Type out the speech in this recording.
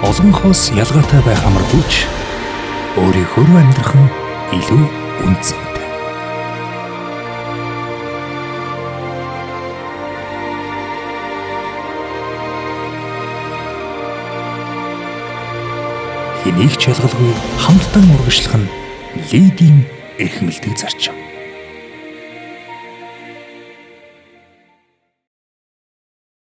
олонхоос ялгаатай байх амаргүй ч өөрийнхөө амьдрах нь илүү үнцэнтэй. Хэнийг ч ялгалгүй хамтдан урагшлах нь лидийн эрхмэлдэг зарчим.